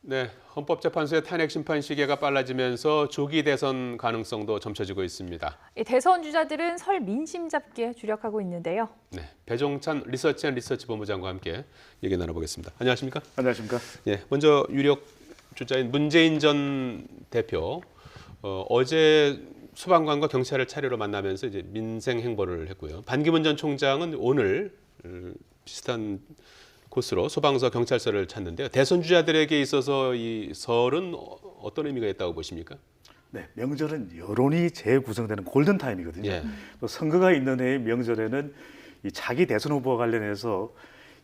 네, 헌법재판소의 탄핵 심판 시기가 빨라지면서 조기 대선 가능성도 점쳐지고 있습니다. 이 대선 주자들은 설 민심 잡기에 주력하고 있는데요. 네, 배종찬 리서치 본부장과 함께 얘기 나눠보겠습니다. 안녕하십니까? 안녕하십니까? 예, 먼저 유력 주자인 문재인 전 대표 어제 소방관과 경찰을 차례로 만나면서 이제 민생 행보를 했고요. 반기문 전 총장은 오늘 비슷한 코스로 소방서 경찰서를 찾는데요. 대선 주자들에게 있어서 이 설은 어떤 의미가 있다고 보십니까? 네, 명절은 여론이 재구성되는 골든 타임이거든요. 예. 또 선거가 있는 해의 명절에는 이 차기 대선 후보와 관련해서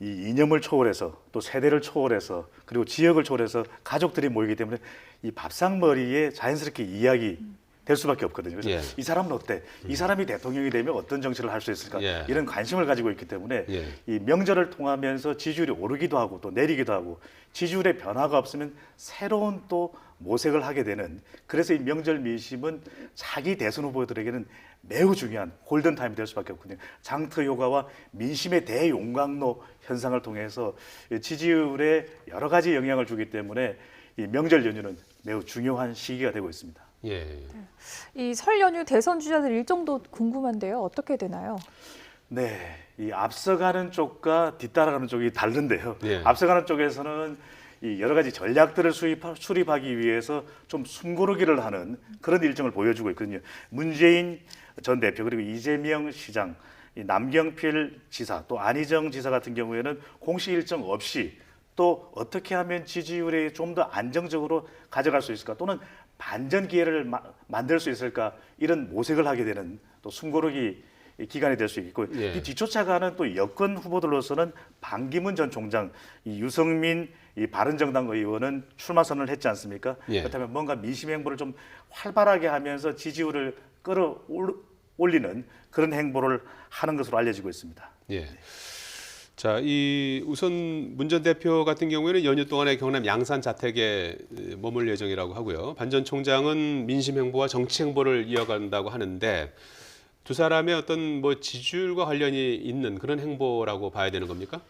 이 이념을 초월해서 또 세대를 초월해서 그리고 지역을 초월해서 가족들이 모이기 때문에 이 밥상머리에 자연스럽게 이야기 될 수밖에 없거든요. 그래서 예. 이 사람은 어때? 이 사람이 대통령이 되면 어떤 정치를 할 수 있을까? 예. 이런 관심을 가지고 있기 때문에 예. 이 명절을 통하면서 지지율이 오르기도 하고 또 내리기도 하고 지지율의 변화가 없으면 새로운 또 모색을 하게 되는, 그래서 이 명절 민심은 차기 대선 후보들에게는 매우 중요한 골든타임이 될 수밖에 없거든요. 장터 효과와 민심의 대용광로 현상을 통해서 지지율에 여러 가지 영향을 주기 때문에 이 명절 연휴는 매우 중요한 시기가 되고 있습니다. 예. 이 설 연휴 대선 주자들 일정도 궁금한데요. 어떻게 되나요? 네, 이 앞서가는 쪽과 뒤따라가는 쪽이 다른데요. 예. 앞서가는 쪽에서는 이 여러 가지 전략들을 수립하기 위해서 좀 숨고르기를 하는 그런 일정을 보여주고 있거든요. 문재인 전 대표 그리고 이재명 시장, 이 남경필 지사 또 안희정 지사 같은 경우에는 공식 일정 없이 또 어떻게 하면 지지율에 좀 더 안정적으로 가져갈 수 있을까, 또는 반전 기회를 만들 수 있을까, 이런 모색을 하게 되는 또 숨고르기 기간이 될 수 있고, 예. 이 뒤쫓아가는 또 여권 후보들로서는 반기문 전 총장, 이 유승민 이 바른정당 의원은 출마 선언을 했지 않습니까? 예. 그렇다면 뭔가 민심 행보를 좀 활발하게 하면서 지지율을 끌어올리는 그런 행보를 하는 것으로 알려지고 있습니다. 예. 자, 이 우선 문 전 대표 같은 경우에는 연휴 동안에 경남 양산 자택에 머물 예정이라고 하고요. 반 전 총장은 민심 행보와 정치 행보를 이어간다고 하는데 두 사람의 어떤 뭐 지지율과 관련이 있는 그런 행보라고 봐야 되는 겁니까?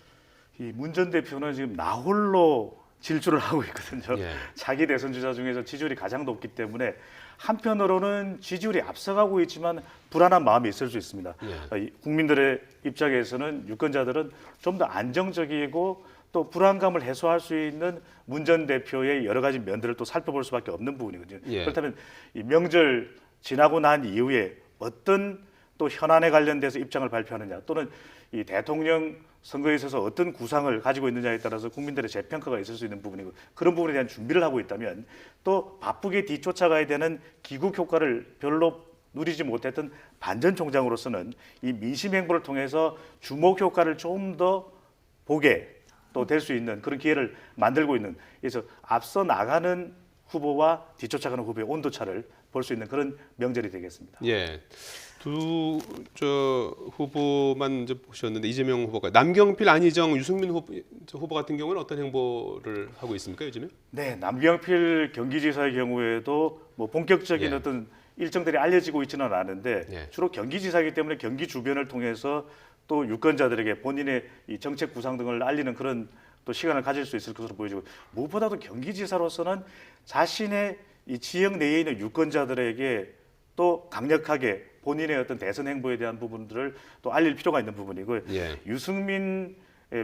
이 문 전 대표는 지금 나홀로 질주를 하고 있거든요. 예. 자기 대선 주자 중에서 지지율이 가장 높기 때문에 한편으로는 지지율이 앞서가고 있지만 불안한 마음이 있을 수 있습니다. 예. 이 국민들의 입장에서는 유권자들은 좀 더 안정적이고 또 불안감을 해소할 수 있는 문 전 대표의 여러 가지 면들을 또 살펴볼 수밖에 없는 부분이거든요. 예. 그렇다면 이 명절 지나고 난 이후에 어떤 또 현안에 관련돼서 입장을 발표하느냐, 또는 이 대통령 선거에 있어서 어떤 구상을 가지고 있느냐에 따라서 국민들의 재평가가 있을 수 있는 부분이고, 그런 부분에 대한 준비를 하고 있다면 또 바쁘게 뒤쫓아가야 되는 기국 효과를 별로 누리지 못했던 반 전 총장으로서는 이 민심 행보를 통해서 주목 효과를 좀 더 보게 또 될 수 있는 그런 기회를 만들고 있는, 그래서 앞서 나가는 후보와 뒤쫓아가는 후보의 온도차를 볼 수 있는 그런 명절이 되겠습니다. 예. 두 후보만 이제 보셨는데 이재명 후보가 남경필, 안희정, 유승민 후보 같은 경우는 어떤 행보를 하고 있습니까, 요즘에? 네, 남경필 경기지사의 경우에도 뭐 본격적인 예. 어떤 일정들이 알려지고 있지는 않은데 예. 주로 경기지사이기 때문에 경기 주변을 통해서 또 유권자들에게 본인의 이 정책 구상 등을 알리는 그런 또 시간을 가질 수 있을 것으로 보여지고, 무엇보다도 경기지사로서는 자신의 이 지역 내에 있는 유권자들에게 또 강력하게 본인의 어떤 대선 행보에 대한 부분들을 또 알릴 필요가 있는 부분이고, 예. 유승민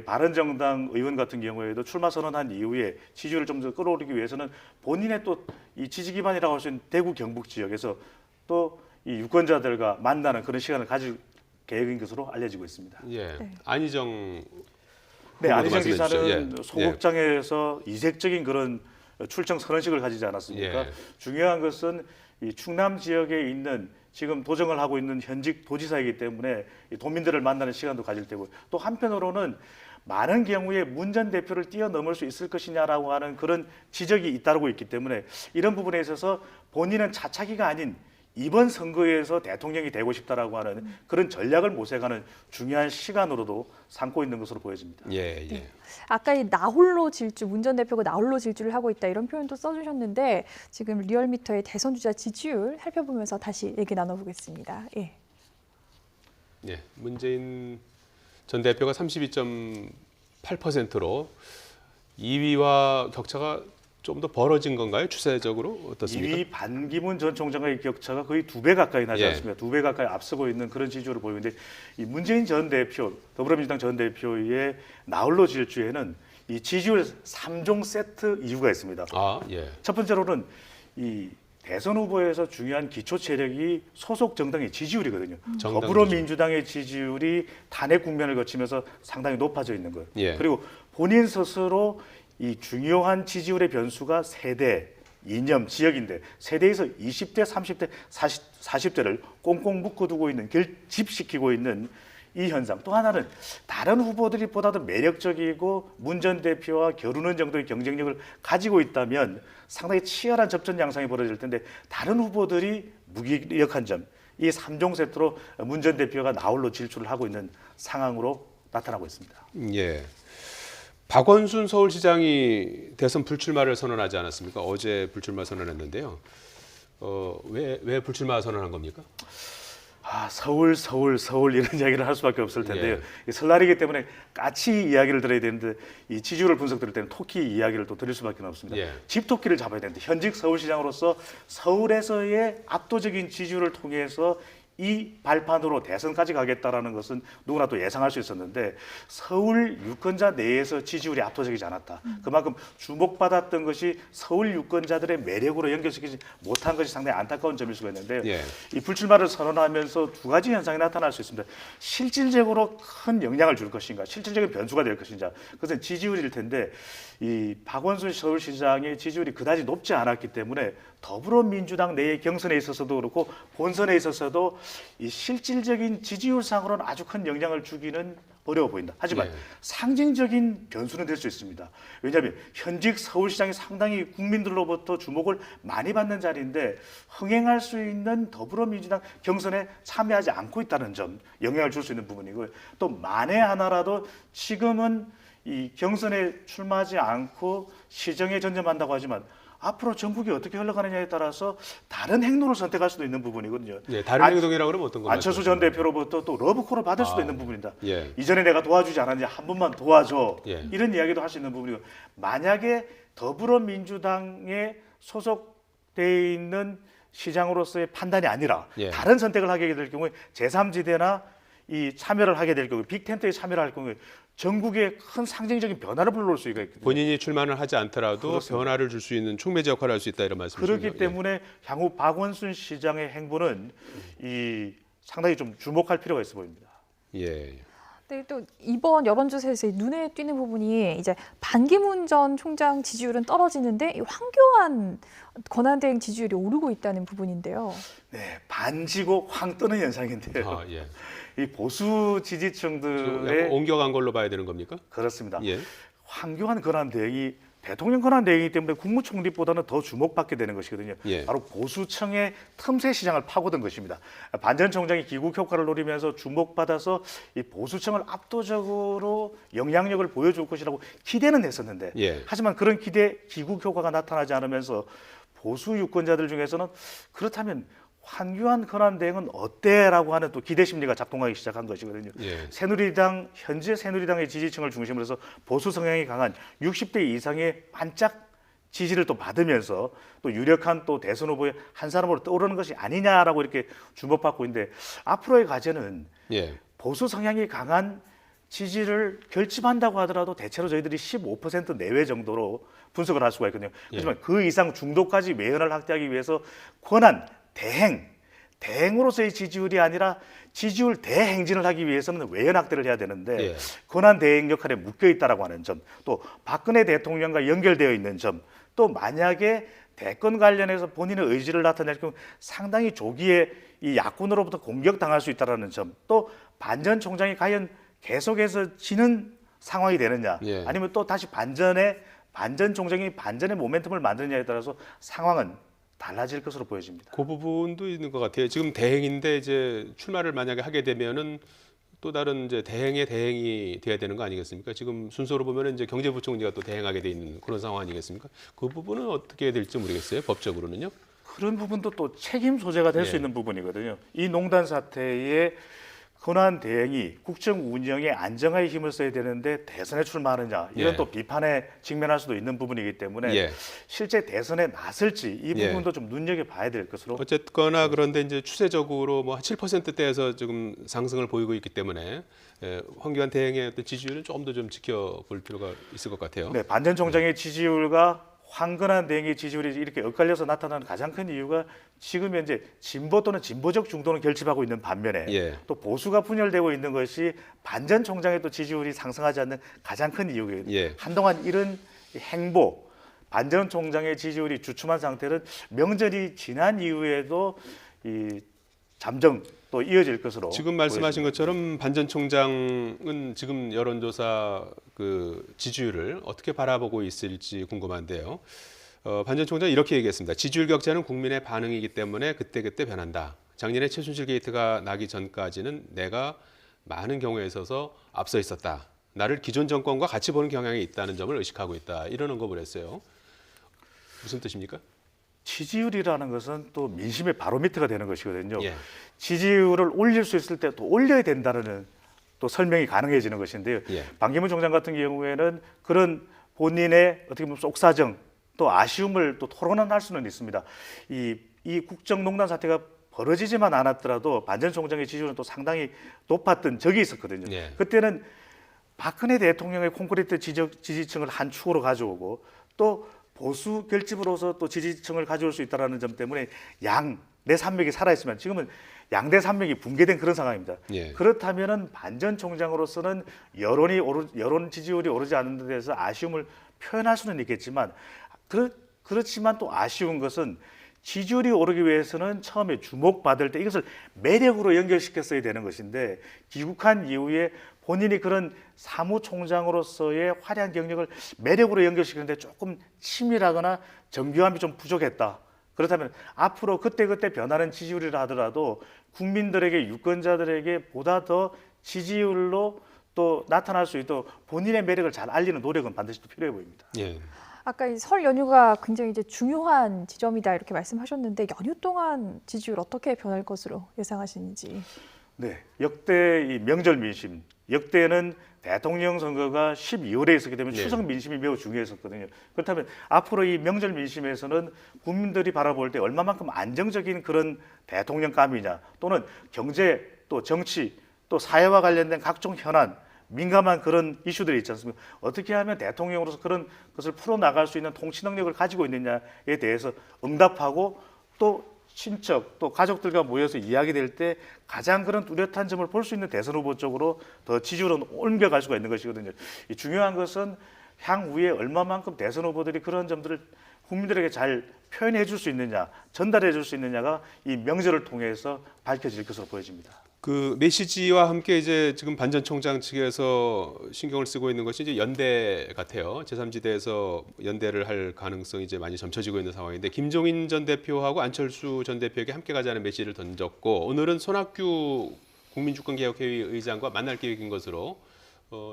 바른정당 의원 같은 경우에도 출마 선언한 이후에 지지율을 좀 더 끌어올리기 위해서는 본인의 또 이 지지 기반이라고 할 수 있는 대구 경북 지역에서 또 이 유권자들과 만나는 그런 시간을 가질 계획인 것으로 알려지고 있습니다. 예. 네. 안희정 네, 후보도 안희정 말씀해 지사는 주시죠. 예. 소극장에서 이색적인 그런 출정 선언식을 가지지 않았습니까? 예. 중요한 것은 이 충남 지역에 있는 지금 도정을 하고 있는 현직 도지사이기 때문에 이 도민들을 만나는 시간도 가질 테고, 또 한편으로는 많은 경우에 문 전 대표를 뛰어넘을 수 있을 것이냐라고 하는 그런 지적이 잇따르고 있기 때문에 이런 부분에 있어서 본인은 차차기가 아닌 이번 선거에서 대통령이 되고 싶다라고 하는 그런 전략을 모색하는 중요한 시간으로도 삼고 있는 것으로 보여집니다. 예, 예. 아까 이 나홀로 질주, 문 전 대표가 나홀로 질주를 하고 있다 이런 표현도 써주셨는데 지금 리얼미터의 대선 주자 지지율 살펴보면서 다시 얘기 나눠보겠습니다. 예. 예. 문재인 전 대표가 32.8%로 2위와 격차가 좀 더 벌어진 건가요? 추세적으로 어떻습니까? 2위 반기문 전 총장과의 격차가 거의 2배 가까이 나지 예. 않습니까? 2배 가까이 앞서고 있는 그런 지지율을 보이고 있는데 이 문재인 전 대표, 더불어민주당 전 대표의 나홀로 질주에는 이 지지율 3종 세트 이유가 있습니다. 아, 예. 첫 번째로는 이 대선 후보에서 중요한 기초 체력이 소속 정당의 지지율이거든요. 정당 더불어민주당의 지지율이 탄핵 국면을 거치면서 상당히 높아져 있는 거예요. 예. 그리고 본인 스스로 이 중요한 지지율의 변수가 세대, 이념, 지역인데 세대에서 20대, 30대, 40대를 꽁꽁 묶어두고 있는, 결집시키고 있는 이 현상. 또 하나는 다른 후보들이 보다도 매력적이고 문 전 대표와 겨루는 정도의 경쟁력을 가지고 있다면 상당히 치열한 접전 양상이 벌어질 텐데 다른 후보들이 무기력한 점, 이 3종 세트로 문 전 대표가 나홀로 질주를 하고 있는 상황으로 나타나고 있습니다. 예. 박원순 서울시장이 대선 불출마를 선언하지 않았습니까? 어제 불출마 선언했는데요. 왜 불출마 선언한 겁니까? 서울 이런 이야기를 할 수밖에 없을 텐데요. 이 설날이기 때문에 까치 이야기를 들어야 되는데 이 지지율을 분석 드릴 때는 토끼 이야기를 또 드릴 수밖에 없습니다. 예. 집토끼를 잡아야 되는데 현직 서울시장으로서 서울에서의 압도적인 지지율을 통해서 이 발판으로 대선까지 가겠다라는 것은 누구나 또 예상할 수 있었는데 서울 유권자 내에서 지지율이 압도적이지 않았다. 그만큼 주목받았던 것이 서울 유권자들의 매력으로 연결시키지 못한 것이 상당히 안타까운 점일 수가 있는데요. 예. 이 불출마를 선언하면서 두 가지 현상이 나타날 수 있습니다. 실질적으로 큰 영향을 줄 것인가, 실질적인 변수가 될 것인가. 그것은 지지율일 텐데 이 박원순 서울시장의 지지율이 그다지 높지 않았기 때문에 더불어민주당 내의 경선에 있어서도 그렇고 본선에 있어서도 이 실질적인 지지율상으로는 아주 큰 영향을 주기는 어려워 보인다. 하지만 예. 상징적인 변수는 될 수 있습니다. 왜냐하면 현직 서울시장이 상당히 국민들로부터 주목을 많이 받는 자리인데 흥행할 수 있는 더불어민주당 경선에 참여하지 않고 있다는 점, 영향을 줄 수 있는 부분이고요. 또 만에 하나라도 지금은 이 경선에 출마하지 않고 시정에 전념한다고 하지만 앞으로 전국이 어떻게 흘러가느냐에 따라서 다른 행로를 선택할 수도 있는 부분이거든요. 예, 다른 행동이라고 그러면 어떤 겁니까? 안철수 전 대표로부터 또 러브콜을 받을 수도 있는 부분입니다. 예. 이전에 내가 도와주지 않았냐, 한 번만 도와줘. 예. 이런 이야기도 할 수 있는 부분이고 만약에 더불어민주당에 소속돼 있는 시장으로서의 판단이 아니라 예. 다른 선택을 하게 될 경우에 제3지대나 이 참여를 하게 될 경우에 빅텐트에 참여를 할 경우에 전국에 큰 상징적인 변화를 불러올 수가 있거든요. 본인이 출마를 하지 않더라도 그렇습니다. 변화를 줄 수 있는 촉매제 역할을 할 수 있다 이런 말씀이시죠? 그렇기 때문에 향후 박원순 시장의 행보는 이 상당히 좀 주목할 필요가 있어 보입니다. 예. 네, 또 이번 여론조사에서 눈에 띄는 부분이 이제 반기문 전 총장 지지율은 떨어지는데 이 황교안 권한대행 지지율이 오르고 있다는 부분인데요. 네, 반지고 황 뜨는 현상인데요. 아, 예. 이 보수 좀 지지층들의 약간 옮겨간 걸로 봐야 되는 겁니까? 그렇습니다. 예. 황교안 권한대행이 대통령 권한대행이기 때문에 국무총리보다는 더 주목받게 되는 것이거든요. 예. 바로 보수층의 틈새 시장을 파고든 것입니다. 반 전 총장이 기국 효과를 노리면서 주목받아서 이 보수층을 압도적으로 영향력을 보여줄 것이라고 기대는 했었는데 예. 하지만 그런 기대 기국 효과가 나타나지 않으면서 보수 유권자들 중에서는 그렇다면 황교안 권한대행은 어때라고 하는 또 기대 심리가 작동하기 시작한 것이거든요. 예. 새누리당 현재 새누리당의 지지층을 중심으로 해서 보수 성향이 강한 60대 이상의 반짝 지지를 또 받으면서 또 유력한 또 대선 후보의 한 사람으로 떠오르는 것이 아니냐라고 이렇게 주목받고 있는데 앞으로의 과제는 예. 보수 성향이 강한 지지를 결집한다고 하더라도 대체로 저희들이 15% 내외 정도로 분석을 할 수가 있거든요. 하지만 그 이상 중도까지 매연을 확대하기 위해서 권한 대행으로서의 지지율이 아니라 지지율 대행진을 하기 위해서는 외연 확대를 해야 되는데 예. 권한 대행 역할에 묶여 있다라고 하는 점, 또 박근혜 대통령과 연결되어 있는 점, 또 만약에 대권 관련해서 본인의 의지를 나타낼 경우 상당히 조기에 이 야권으로부터 공격당할 수 있다라는 점, 또 반 전 총장이 과연 계속해서 지는 상황이 되느냐, 예. 아니면 또 다시 반 전 총장이 반전의 모멘텀을 만드느냐에 따라서 상황은 달라질 것으로 보여집니다. 그 부분도 있는 것 같아요. 지금 대행인데 이제 출마를 만약에 하게 되면은 또 다른 이제 대행의 대행이 돼야 되는 거 아니겠습니까? 지금 순서로 보면은 이제 경제부총리가 또 대행하게 돼 있는 그런 상황 아니겠습니까? 그 부분은 어떻게 될지 모르겠어요. 법적으로는요. 그런 부분도 또 책임 소재가 될 수 예. 있는 부분이거든요. 이 농단 사태에 현안 대행이 국정 운영에 안정화에 힘을 써야 되는데 대선에 출마하느냐 이런 예. 또 비판에 직면할 수도 있는 부분이기 때문에 예. 실제 대선에 나설지 이 예. 부분도 좀 눈여겨봐야 될 것으로 어쨌거나 그런데 이제 추세적으로 뭐 7%대에서 지금 상승을 보이고 있기 때문에 황교안 대행의 어떤 지지율은 조금 더 좀 지켜볼 필요가 있을 것 같아요. 네, 반 전 총장의 지지율과 황건한 대행의 지지율이 이렇게 엇갈려서 나타나는 가장 큰 이유가 지금 현재 진보 또는 진보적 중도는 결집하고 있는 반면에 예. 또 보수가 분열되고 있는 것이 반 전 총장의 또 지지율이 상승하지 않는 가장 큰 이유예요. 예. 한동안 이런 행보, 반 전 총장의 지지율이 주춤한 상태는 명절이 지난 이후에도 이 잠정 또 이어질 것으로 지금 말씀하신 보여집니다. 것처럼 반 전 총장은 지금 여론조사 그 지지율을 어떻게 바라보고 있을지 궁금한데요. 반 전 총장은 이렇게 얘기했습니다. 지지율 격차는 국민의 반응이기 때문에 그때그때 변한다. 작년에 최순실 게이트가 나기 전까지는 내가 많은 경우에 있어서 앞서 있었다. 나를 기존 정권과 같이 보는 경향이 있다는 점을 의식하고 있다. 이런 언급을 했어요. 무슨 뜻입니까? 지지율이라는 것은 또 민심의 바로미터가 되는 것이거든요. 예. 지지율을 올릴 수 있을 때 또 올려야 된다는 또 설명이 가능해지는 것인데요. 예. 반기문 총장 같은 경우에는 그런 본인의 어떻게 보면 속사정 또 아쉬움을 또 토론을 할 수는 있습니다. 이 국정농단 사태가 벌어지지만 않았더라도 반 전 총장의 지지율은 또 상당히 높았던 적이 있었거든요. 예. 그때는 박근혜 대통령의 콘크리트 지지층을 한 축으로 가져오고 또 보수 결집으로서 또 지지층을 가져올 수 있다는 점 때문에 양대 산맥이 살아있으면 지금은 양대 산맥이 붕괴된 그런 상황입니다. 예. 그렇다면은 반 전 총장으로서는 여론 지지율이 오르지 않는 데 대해서 아쉬움을 표현할 수는 있겠지만 그렇지만 또 아쉬운 것은 지지율이 오르기 위해서는 처음에 주목받을 때 이것을 매력으로 연결시켰어야 되는 것인데 귀국한 이후에 본인이 그런 사무총장으로서의 화려한 경력을 매력으로 연결시키는데 조금 치밀하거나 정교함이 좀 부족했다. 그렇다면 앞으로 그때그때 변하는 지지율이라 하더라도 국민들에게 유권자들에게 보다 더 지지율로 또 나타날 수 있도록 본인의 매력을 잘 알리는 노력은 반드시 또 필요해 보입니다. 예. 아까 이 설 연휴가 굉장히 이제 중요한 지점이다 이렇게 말씀하셨는데 연휴 동안 지지율 어떻게 변할 것으로 예상하시는지. 네, 역대 이 명절 민심, 역대는 대통령 선거가 12월에 있었기 때문에 네. 추석 민심이 매우 중요했었거든요. 그렇다면 앞으로 이 명절 민심에서는 국민들이 바라볼 때 얼마만큼 안정적인 그런 대통령감이냐 또는 경제 또 정치 또 사회와 관련된 각종 현안 민감한 그런 이슈들이 있지 않습니까? 어떻게 하면 대통령으로서 그런 것을 풀어나갈 수 있는 통치 능력을 가지고 있느냐에 대해서 응답하고 또 친척 또 가족들과 모여서 이야기될 때 가장 그런 뚜렷한 점을 볼 수 있는 대선 후보 쪽으로 더 지지율은 옮겨갈 수가 있는 것이거든요. 이 중요한 것은 향후에 얼마만큼 대선 후보들이 그런 점들을 국민들에게 잘 표현해 줄 수 있느냐, 전달해 줄 수 있느냐가 이 명절을 통해서 밝혀질 것으로 보여집니다. 그 메시지와 함께 이제 지금 반 전 총장 측에서 신경을 쓰고 있는 것이 이제 연대 같아요. 제3지대에서 연대를 할 가능성이 이제 많이 점쳐지고 있는 상황인데 김종인 전 대표하고 안철수 전 대표에게 함께 가자는 메시지를 던졌고 오늘은 손학규 국민주권개혁회의 의장과 만날 계획인 것으로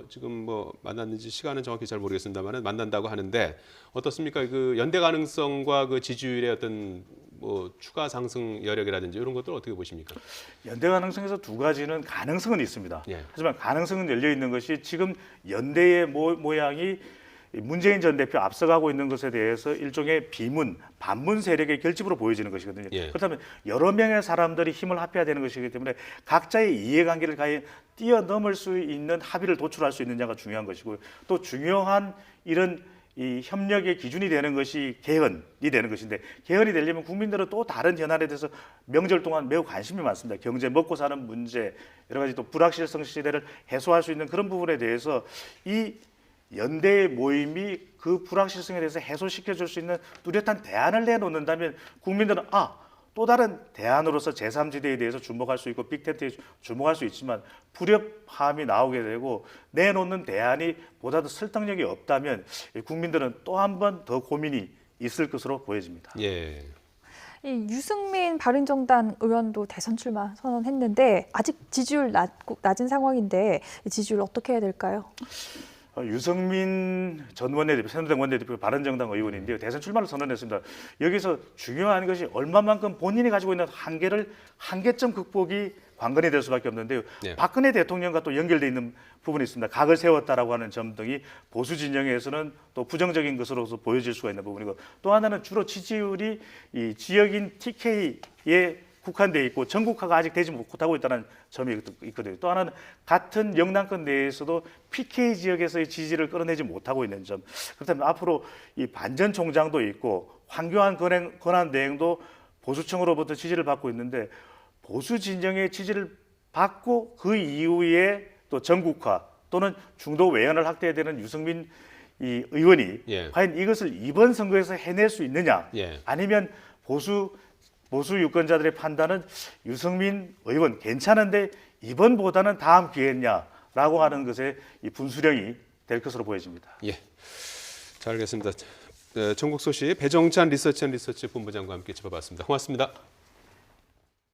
지금 뭐 만났는지 시간은 정확히 잘 모르겠습니다만 만난다고 하는데 어떻습니까? 그 연대 가능성과 그 지지율의 어떤 뭐 추가 상승 여력이라든지 이런 것들 어떻게 보십니까? 연대 가능성에서 두 가지는 가능성은 있습니다. 예. 하지만 가능성은 열려 있는 것이 지금 연대의 모양이 문재인 전 대표 앞서가고 있는 것에 대해서 일종의 비문, 반문 세력의 결집으로 보여지는 것이거든요. 예. 그렇다면 여러 명의 사람들이 힘을 합해야 되는 것이기 때문에 각자의 이해관계를 과연 뛰어넘을 수 있는 합의를 도출할 수 있느냐가 중요한 것이고요. 또 중요한 이런 이 협력의 기준이 되는 것이 개헌이 되는 것인데 개헌이 되려면 국민들은 또 다른 현안에 대해서 명절 동안 매우 관심이 많습니다. 경제, 먹고 사는 문제, 여러 가지 또 불확실성 시대를 해소할 수 있는 그런 부분에 대해서 이 연대의 모임이 그 불확실성에 대해서 해소시켜 줄 수 있는 뚜렷한 대안을 내놓는다면 국민들은 또 다른 대안으로서 제3지대에 대해서 주목할 수 있고 빅텐트에 주목할 수 있지만 불협화음이 나오게 되고 내놓는 대안이 보다 더 설득력이 없다면 국민들은 또 한 번 더 고민이 있을 것으로 보여집니다. 예. 이 유승민 바른정당 의원도 대선 출마 선언했는데 아직 지지율 낮은 상황인데 이 지지율 어떻게 해야 될까요? 유승민 전 원내대표, 새누리당 원내대표, 바른정당 의원인데요. 대선 출마를 선언했습니다. 여기서 중요한 것이 얼마만큼 본인이 가지고 있는 한계를 한계점 극복이 관건이 될 수밖에 없는데요. 네. 박근혜 대통령과 또 연결돼 있는 부분이 있습니다. 각을 세웠다라고 하는 점 등이 보수 진영에서는 또 부정적인 것으로서 보여질 수가 있는 부분이고, 또 하나는 주로 지지율이 이 지역인 TK에 국한돼 있고 전국화가 아직 되지 못하고 있다는 점이 있거든요. 또 하나는 같은 영남권 내에서도 PK 지역에서의 지지를 끌어내지 못하고 있는 점. 그렇다면 앞으로 이 반전 총장도 있고 황교안 권한 대행도 보수층으로부터 지지를 받고 있는데, 보수 진영의 지지를 받고 그 이후에 또 전국화 또는 중도 외연을 확대해야 되는 유승민 이 의원이 예. 과연 이것을 이번 선거에서 해낼 수 있느냐, 예. 아니면 보수 유권자들의 판단은 유승민 의원 괜찮은데 이번보다는 다음 기회냐라고 하는 것에 이 분수령이 될 것으로 보여집니다. 예. 잘 알겠습니다. 전국 소식 배정찬 리서치 본부장과 함께 짚어봤습니다. 고맙습니다.